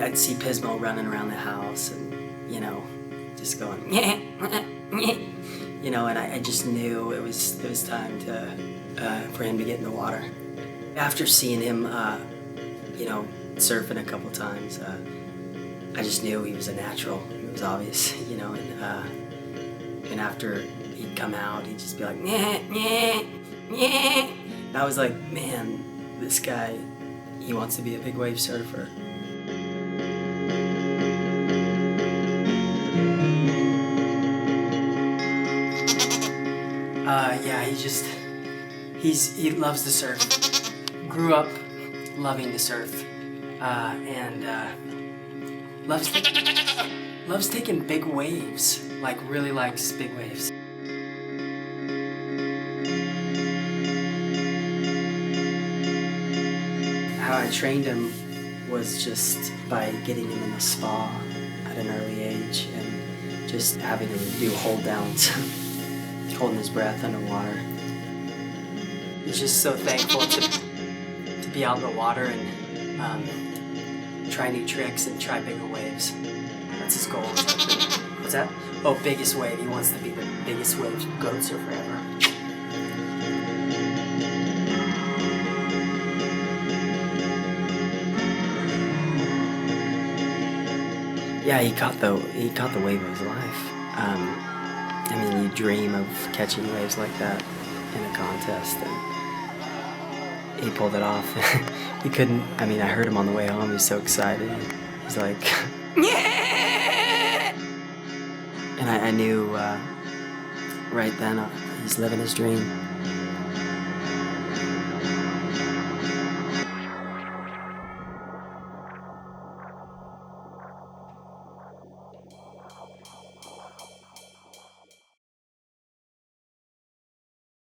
I'd see Pismo running around the house and, you know, just going, you know, and I just knew it was time for him to get in the water. After seeing him, you know, surfing a couple times, I just knew he was a natural. It was obvious, you know, and after he'd come out, he'd just be like, and I was like, man, this guy, he wants to be a big wave surfer. Yeah, he loves to surf. Grew up loving to surf, and loves taking big waves. Like, really likes big waves. How I trained him was just by getting him in the spa at an early age and just having him do hold downs, holding his breath underwater. He's just so thankful to be out in the water and try new tricks and try bigger waves. That's his goal. What's that? Oh, biggest wave. He wants to be the biggest wave goat surfer ever. Yeah, he caught the wave of his life. I mean, you dream of catching waves like that in a contest, and he pulled it off. He couldn't. I mean, I heard him on the way home. He was so excited. He's like, yeah! And I knew right then he's living his dream.